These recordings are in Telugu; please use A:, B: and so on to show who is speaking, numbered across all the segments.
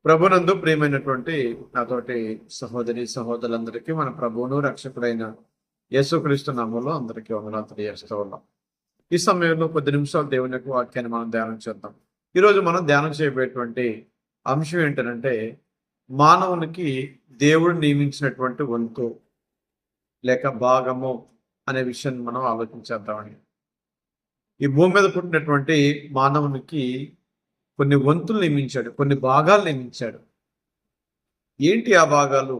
A: ప్రభునందు ప్రియమైనటువంటి నాతోటి సహోదరి సహోదరులందరికీ మన ప్రభువును రక్షకుడైన యేసుక్రీస్తు నామంలో అందరికీ వందనాలు తెలియజేస్తూ ఉన్నాం. ఈ సమయంలో కొద్ది నిమిషాలు దేవుని యొక్క వాక్యాన్ని మనం ధ్యానం చేద్దాం. ఈరోజు మనం ధ్యానం చేయబోయేటువంటి అంశం ఏంటంటే, మానవునికి దేవుడు నియమించినటువంటి వంతు లేక భాగము అనే విషయాన్ని మనం ఆలోచించేద్దామండి. ఈ భూమి మీద పుట్టినటువంటి మానవునికి కొన్ని వంతులు నియమించాడు, కొన్ని భాగాలు నియమించాడు. ఏంటి ఆ భాగాలు,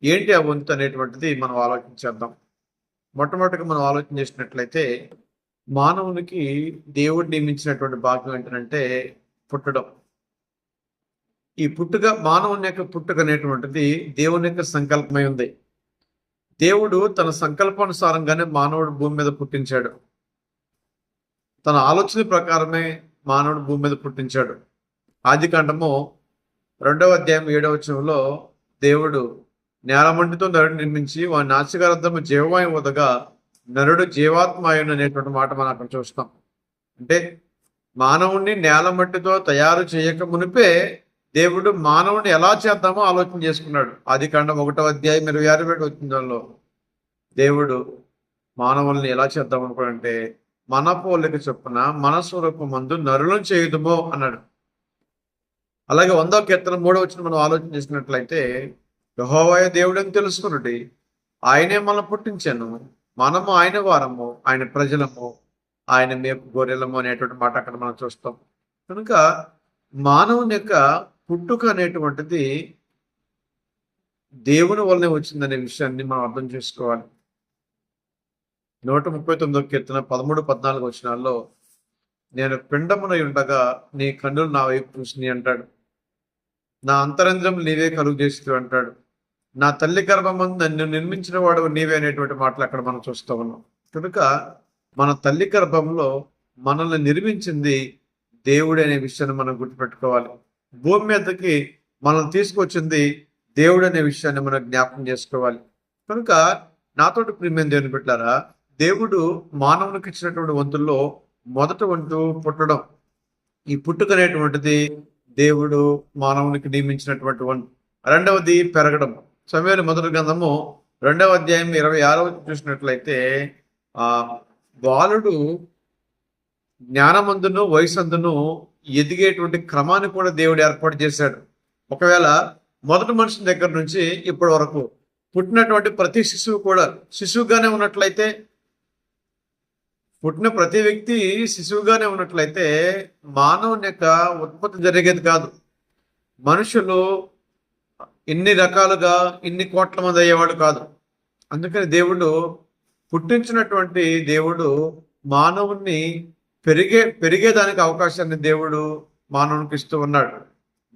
A: ఏంటి ఆ వంతు అనేటువంటిది మనం ఆలోచించేద్దాం. మొట్టమొదటిగా మనం ఆలోచన చేసినట్లయితే, మానవునికి దేవుడు నియమించినటువంటి భాగం ఏంటంటే పుట్టడం. ఈ పుట్టుక, మానవుని యొక్క పుట్టుక అనేటువంటిది దేవుని యొక్క సంకల్పమై ఉంది. దేవుడు తన సంకల్పానుసారంగానే మానవుడు భూమి మీద పుట్టించాడు. తన ఆలోచన ప్రకారమే మానవుడు భూమి మీద పుట్టించాడు. ఆదికాండము 2వ అధ్యాయం 7వ వచనంలో దేవుడు నేలమంటితో నరుడు నిర్మించి వాని నాసికారంధ్రము జీవవాయువు వదగా నరుడు జీవాత్మాయుడు అనేటువంటి మాట మనం అక్కడ చూస్తాం. అంటే మానవుణ్ణి నేలమట్టితో తయారు చేయక మునిపే దేవుడు మానవుని ఎలా చేద్దామో ఆలోచన చేసుకున్నాడు. ఆదికాండం 1వ అధ్యాయం 26 వచ్చిందో దేవుడు మానవుల్ని ఎలా చేద్దాం అనుకోనంటే, మన పోలిక చొప్పున మన స్వరూపమందు నరులను చేయుదుమో అన్నాడు. అలాగే 100వ కీర్తన 3వ వచనం మనం ఆలోచన చేసినట్లయితే, యెహోవాయే దేవుడని తెలుసుకున్నది, ఆయనే మనం పుట్టించాను, మనము ఆయన వారము, ఆయన ప్రజలము, ఆయన మేపు గొర్రెలము అనేటువంటి మాట అక్కడ మనం చూస్తాం. కనుక మానవుని యొక్క పుట్టుక అనేటువంటిది దేవుని వల్లనే వచ్చిందనే విషయాన్ని మనం అర్థం చేసుకోవాలి. 139వ కీర్తన 13, 14 వచనాల్లో, నేను పిండమునై ఉండగా నీ కన్నులు నా వైపు చూసినాయి అంటాడు. నా అంతరంద్రం నీవే కలుగు చేస్తూ అంటాడు. నా తల్లి గర్భమందు నన్ను నిర్మించిన వాడు నీవే అనేటువంటి మాటలు అక్కడ మనం చూస్తూ ఉన్నాం. కనుక మన తల్లి గర్భంలో మనల్ని నిర్మించింది దేవుడు అనే విషయాన్ని మనం గుర్తుపెట్టుకోవాలి. భూమి మీదకి మనం తీసుకొచ్చింది దేవుడు అనే విషయాన్ని మనం జ్ఞాపకం చేసుకోవాలి. కనుక నాతోటి ప్రియమైన దేవుని బిడ్డలారా, దేవుడు మానవునికి ఇచ్చినటువంటి వంతుల్లో మొదటి వంతు పుట్టడం. ఈ పుట్టుక అనేటువంటిది దేవుడు మానవునికి నియమించినటువంటి వంతు. రెండవది పెరగడం. సమూయేలు మొదటి గ్రంథము 2వ అధ్యాయం 26 చూసినట్లయితే, బాలుడు జ్ఞానమందును వయసందును ఎదిగేటువంటి క్రమాన్ని కూడా దేవుడు ఏర్పాటు చేశాడు. ఒకవేళ మొదటి మనిషి దగ్గర నుంచి ఇప్పటి వరకు పుట్టినటువంటి ప్రతి శిశువు కూడా శిశువుగానే ఉన్నట్లయితే, పుట్టిన ప్రతి వ్యక్తి శిశువుగానే ఉన్నట్లయితే మానవుని యొక్క ఉత్పత్తి జరిగేది కాదు. మనుషులు ఇన్ని రకాలుగా ఇన్ని కోట్ల మంది అయ్యేవాడు కాదు. అందుకని దేవుడు పుట్టించినటువంటి దేవుడు మానవుణ్ణి పెరిగేదానికి అవకాశాన్ని దేవుడు మానవునికి ఇస్తూ ఉన్నాడు.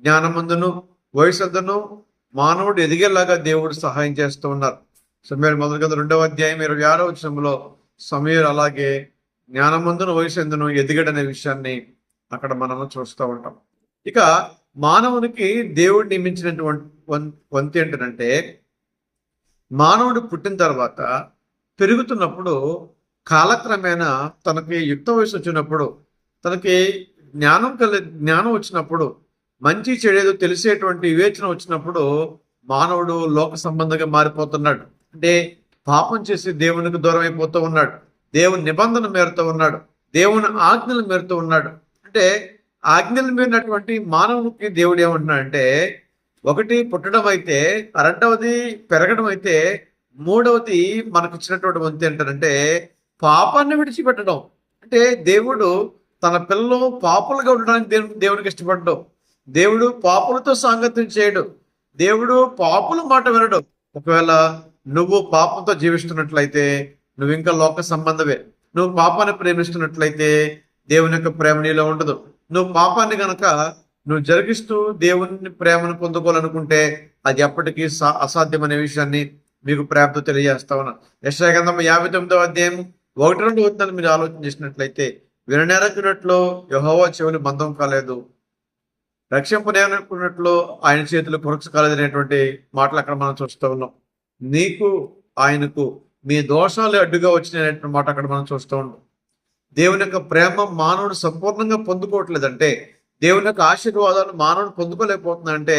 A: జ్ఞానమందును వయసందును మానవుడు ఎదిగేలాగా దేవుడు సహాయం చేస్తూ ఉన్నారు. సమూయేలు మొదటి గ్రంథం 2వ అధ్యాయం 26వ వచనంలో సమూయేలు అలాగే జ్ఞానమందును వయసందును ఎదిగడనే విషయాన్ని అక్కడ మనము చూస్తూ ఉంటాం. ఇక మానవునికి దేవుడు నియమించినటువంటి వంతు ఏంటంటే, మానవుడు పుట్టిన తర్వాత పెరుగుతున్నప్పుడు కాలక్రమేణా తనకి యుక్త వయసు వచ్చినప్పుడు, తనకి జ్ఞానం వచ్చినప్పుడు, మంచి చెడేదో తెలిసేటువంటి వివేచన వచ్చినప్పుడు మానవుడు లోక సంబంధంగా మారిపోతున్నాడు. అంటే పాపం చేసి దేవునికి దూరం అయిపోతూ ఉన్నాడు. దేవుని నిబంధన మేరుతూ ఉన్నాడు. దేవుని ఆజ్ఞలు మేరుతూ ఉన్నాడు. అంటే ఆజ్ఞలు మీరినటువంటి మానవునికి దేవుడు ఏమంటున్నాడంటే, ఒకటి పుట్టడం అయితే, రెండవది పెరగడం అయితే, మూడవది మనకు ఇచ్చినటువంటి వంతు ఏంటంటే పాపాన్ని విడిచిపెట్టడం. అంటే దేవుడు తన పిల్లలు పాపులుగా ఉండడానికి దేవునికి ఇష్టపడ్డు. దేవుడు పాపులతో సాంగత్యం చేయడు. దేవుడు పాపుల మాట వినడు. ఒకవేళ నువ్వు పాపంతో జీవిస్తున్నట్లయితే నువ్వు ఇంకా లోక సంబంధమే. నువ్వు పాపాన్ని ప్రేమిస్తున్నట్లయితే దేవుని యొక్క ప్రేమ నీలో ఉండదు. నువ్వు పాపాన్ని గనక నువ్వు జరిగిస్తూ దేవుని ప్రేమను పొందుకోవాలనుకుంటే అది ఎప్పటికీ అసాధ్యమనే విషయాన్ని మీకు ప్రేమతో తెలియజేస్తా ఉన్నా. యెషయా గ్రంథం 59వ అధ్యాయం 1-2 వచనాలు మీరు ఆలోచన చేసినట్లయితే, విననేరకున్నట్లు యెహోవా చెవులు బంధం కాలేదు, రక్షింపనేరకున్నట్లు ఆయన చేతులు పురుక్ష కాలేదు అనేటువంటి మాటలు అక్కడ మనం చూస్తూ ఉన్నాం. నీకు ఆయనకు మీ దోషాలు అడ్డుగా వచ్చినటువంటి మాట అక్కడ మనం చూస్తూ ఉన్నాం. దేవుని యొక్క ప్రేమ మానవుడు సంపూర్ణంగా పొందుకోవట్లేదంటే దేవుని యొక్క ఆశీర్వాదాలు మానవుని పొందుకోలేకపోతుందంటే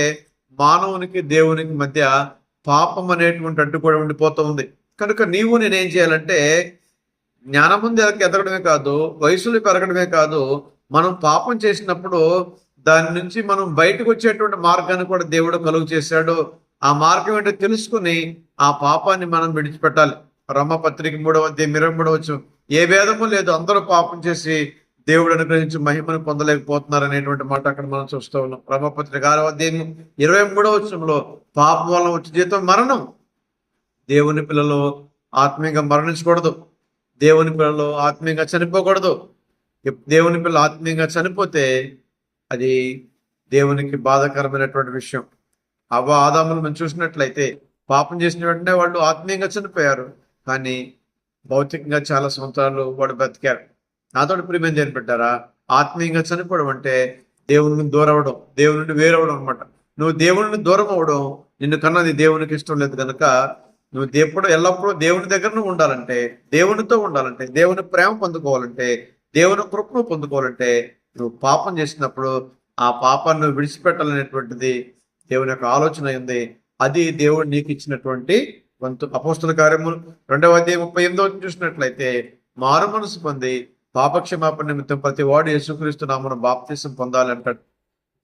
A: మానవునికి దేవునికి మధ్య పాపం అనేటువంటి అడ్డు కూడా ఉండిపోతూ ఉంది. కనుక నీవు నేనేం చేయాలంటే జ్ఞానముందు ఎదగడమే కాదు, వయసులు పెరగడమే కాదు, మనం పాపం చేసినప్పుడు దాని నుంచి మనం బయటకు వచ్చేటువంటి మార్గాన్ని కూడా దేవుడు కలుగు చేశాడు. ఆ మార్గం ఏంటో తెలుసుకుని ఆ పాపాన్ని మనం విడిచిపెట్టాలి. రమపత్రిక 3:23 ఏ భేదము లేదు, అందరూ పాపం చేసి దేవుడు అనుగ్రహించి మహిమను పొందలేకపోతున్నారు అనేటువంటి మాట అక్కడ మనం చూస్తూ ఉన్నాం. రమపత్రిక 6:23 పాపం వల్ల వచ్చే జీతం మరణం. దేవుని పిల్లలు ఆత్మీయంగా మరణించకూడదు, దేవుని పిల్లలు ఆత్మీయంగా చనిపోకూడదు. దేవుని పిల్లలు ఆత్మీయంగా చనిపోతే అది దేవునికి బాధాకరమైనటువంటి విషయం. ఆదాములు మనం చూసినట్లయితే పాపం చేసిన వెంటనే వాళ్ళు ఆత్మీయంగా చనిపోయారు, కానీ భౌతికంగా చాలా సంవత్సరాలు వాడు బ్రతికారు. నాతో ప్రియమైన దేని పెట్టారా, ఆత్మీయంగా చనిపోవడం అంటే దేవుని నుండి దూరం అవడం, దేవుని నుండి వేరవడం అనమాట. నువ్వు దేవుని నుండి దూరం అవడం నిన్ను కన్నది దేవునికి ఇష్టం లేదు కనుక నువ్వు ఎల్లప్పుడూ దేవుని దగ్గర నువ్వు ఉండాలంటే, దేవునితో ఉండాలంటే, దేవుని ప్రేమ పొందుకోవాలంటే, దేవుని కృపను పొందుకోవాలంటే నువ్వు పాపం చేసినప్పుడు ఆ పాపాన్ని నువ్వు విడిచిపెట్టాలనేటువంటిది దేవుని యొక్క ఆలోచన ఉంది. అది దేవుడు నీకు ఇచ్చినటువంటి వంతు. అపోస్తుల కార్యములు 2:38 చూసినట్లయితే మారు మనసు పొంది పాపక్షమాపణ నిమిత్తం ప్రతి వాడు యేసుక్రీస్తు నామమున బాప్తీసం పొందాలి అంటాడు.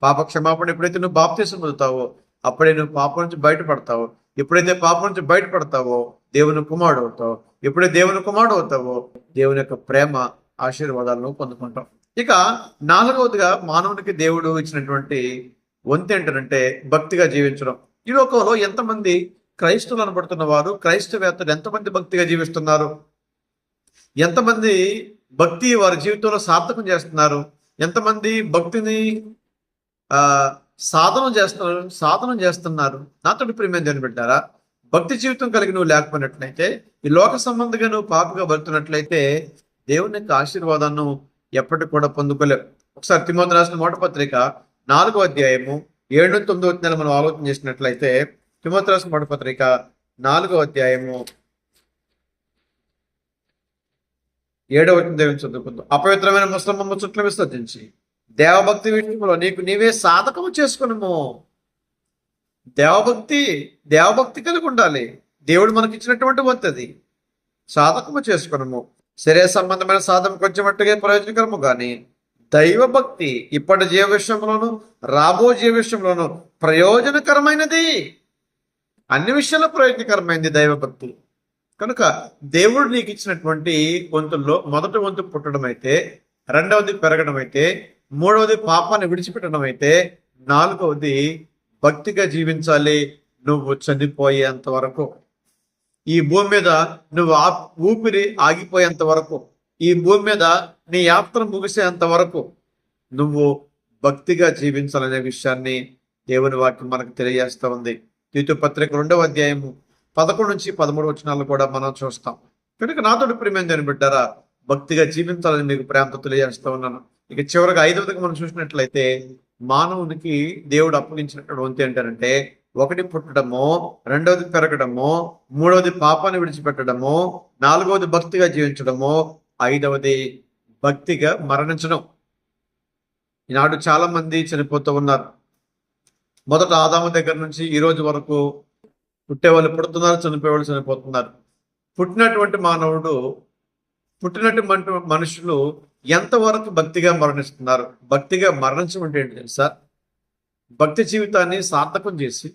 A: పాపక్షమాపణ ఎప్పుడైతే నువ్వు బాప్తీసం పొందుతావో అప్పుడే నువ్వు పాపం నుంచి బయటపడతావు. ఎప్పుడైతే పాపం నుంచి బయటపడతావో దేవుని కుమారుడు అవుతావు. ఎప్పుడైతే దేవుని కుమారుడు అవుతావో దేవుని యొక్క ప్రేమ ఆశీర్వాదాలను పొందుకుంటావు. ఇక 4వదిగా మానవునికి దేవుడు ఇచ్చినటువంటి వంతు ఏంటంటే భక్తిగా జీవించడం. ఈ లోకంలో ఎంతమంది క్రైస్తవులు అనబడుతున్న వారు, క్రైస్తవేత్తలు ఎంతమంది భక్తిగా జీవిస్తున్నారు? ఎంతమంది భక్తి వారి జీవితంలో సార్థకం చేస్తున్నారు? ఎంతమంది భక్తిని సాధనం చేస్తున్నారు? నాతోటి ప్రియమైన దేని పెట్టారా, భక్తి జీవితం కలిగి నువ్వు లేకపోయినట్లయితే, ఈ లోక సంబంధంగా నువ్వు పాపగా బతున్నట్లయితే దేవుని యొక్క ఆశీర్వాదాన్ని ఎప్పటికి కూడా పొందుకోలేవు. ఒకసారి తిమోతి రాసిన మొదటి పత్రిక 4:7-9 మనం ఆలోచన చేసినట్లయితే, తిమోతి రాసిన మొదటి పత్రిక 4:7 చదువుకుందాం. అపవిత్రమైన ముస్లిం ముచ్చట్లు విసర్జించి దేవభక్తి విషయంలో నీకు నీవే సాధకము చేసుకున్నాము. దేవభక్తి కలిగి ఉండాలి. దేవుడు మనకి ఇచ్చినటువంటి వంతది సాధకము చేసుకున్నాము. శరీర సంబంధమైన సాధన కొంచెం మట్టుగా ప్రయోజనకరము కానీ దైవభక్తి ఇప్పటి జీవ విషయంలోను రాబో జీవ విషయంలోను ప్రయోజనకరమైనది. అన్ని విషయాల్లో ప్రయోజనకరమైనది దైవభక్తి. కనుక దేవుడు నీకు ఇచ్చినటువంటి వంతుల్లో మొదటి వంతు పుట్టడం అయితే, రెండవది పెరగడం అయితే, మూడవది పాపాన్ని విడిచిపెట్టడం అయితే, నాలుగవది భక్తిగా జీవించాలి నువ్వు చనిపోయేంత వరకు. ఈ భూమి మీద నువ్వు ఊపిరి ఆగిపోయేంత వరకు, ఈ భూమి మీద నీ యాత్ర ముగిసేంత వరకు నువ్వు భక్తిగా జీవించాలనే విషయాన్ని దేవుని వాక్యం మనకు తెలియజేస్తూ ఉంది. తీతు పత్రిక 2:11-13 కూడా మనం చూస్తాం. కనుక నాతోటి ప్రియమైన దేని బిడ్డారా, భక్తిగా జీవించాలని మీకు ప్రేమతో తెలియజేస్తూ ఉన్నాను. ఇక చివరిగా 5వదిగా మనం చూసినట్లయితే మానవునికి దేవుడు అప్పగించినటువంటి ఏంటంటే, ఒకటి పుట్టడము, రెండవది పెరగడము, మూడవది పాపాన్ని విడిచిపెట్టడము, నాలుగవది భక్తిగా జీవించడము, ఐదవది భక్తిగా మరణించడం. ఈనాడు చాలా మంది చనిపోతూ ఉన్నారు. మొదట ఆదాము దగ్గర నుంచి ఈ రోజు వరకు పుట్టేవాళ్ళు పుడుతున్నారు, చనిపోయేవాళ్ళు చనిపోతున్నారు. పుట్టినటువంటి మనుషులు ఎంతవరకు భక్తిగా మరణిస్తున్నారు? భక్తిగా మరణించడం అంటే ఏంటి తెలుసా? భక్తి జీవితాన్ని సార్థకం చేసి,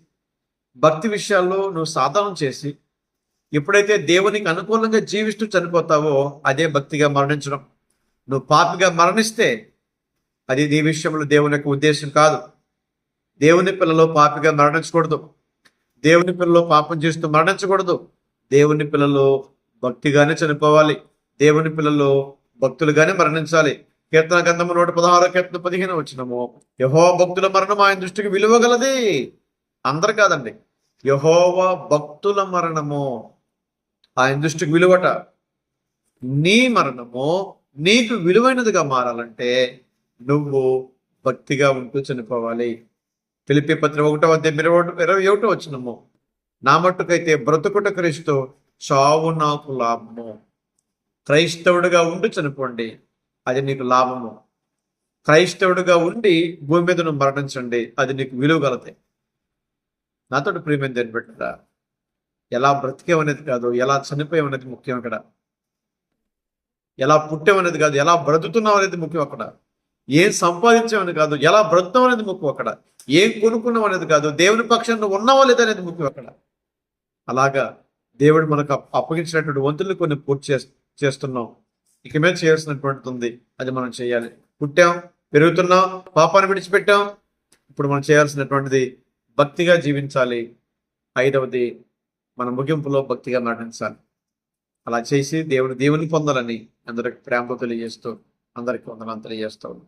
A: భక్తి విషయాల్లో నువ్వు సాధనం చేసి, ఎప్పుడైతే దేవునికి అనుకూలంగా జీవిస్తూ చనిపోతావో అదే భక్తిగా మరణించడం. నువ్వు పాపిగా మరణిస్తే అది నీ విషయంలో దేవుని యొక్క ఉద్దేశం కాదు. దేవుని పిల్లలు పాపిగా మరణించకూడదు. దేవుని పిల్లలు పాపం చేస్తూ మరణించకూడదు. దేవుని పిల్లలు భక్తిగానే చనిపోవాలి. దేవుని పిల్లలు భక్తులుగానే మరణించాలి. కీర్తన గ్రంథము 116:15 యెహోవా భక్తుల మరణం ఆయన దృష్టికి విలువగలది. అందరు కాదండి, యెహోవా భక్తుల మరణము ఆయన దృష్టికి విలువట. నీ మరణము నీకు విలువైనదిగా మారాలంటే నువ్వు భక్తిగా ఉంటూ చనిపోవాలి. ఫిలిప్పీ పత్రిక 1:21 నా మట్టుకైతే బ్రతుకుట క్రీస్తు, చావు నాకు లాభము. క్రైస్తవుడిగా ఉండి చనిపోండి, అది నీకు లాభము. క్రైస్తవుడిగా ఉండి భూమి మీద నువ్వు మరణించండి, అది నీకు విలువ కలతాయి. నాతో ప్రియమైన దేని పెట్టరా, ఎలా బ్రతికేవనేది కాదు, ఎలా చనిపోయావనేది ముఖ్యం అక్కడ. ఎలా పుట్టావనేది కాదు, ఎలా బ్రతుకుతున్నావు అనేది ముఖ్యం అక్కడ. ఏం సంపాదించావని కాదు, ఎలా బ్రతుకుతావు అనేది ముఖ్యం అక్కడ. ఏం కొనుక్కున్నావు అనేది కాదు, దేవుని పక్షాన్ని ఉన్నావా లేదా అనేది ముఖ్యం అక్కడ. అలాగా దేవుడు మనకు అప్పగించినటువంటి వంతులు కొన్ని పూర్తి చేస్తున్నాం. ఇక మీద చేయాల్సినటువంటిది ఉంది, అది మనం చేయాలి. పుట్టాం, పెరుగుతున్నాం, పాపాన్ని విడిచిపెట్టాం. ఇప్పుడు మనం చేయాల్సినటువంటిది భక్తిగా జీవించాలి. 5వది మన ముగింపులో భక్తిగా నటించాలి. అలా చేసి దేవుని పొందాలని అందరికి ప్రేమతో తెలియజేస్తూ అందరికి వందనాలు తెలియజేస్తాను.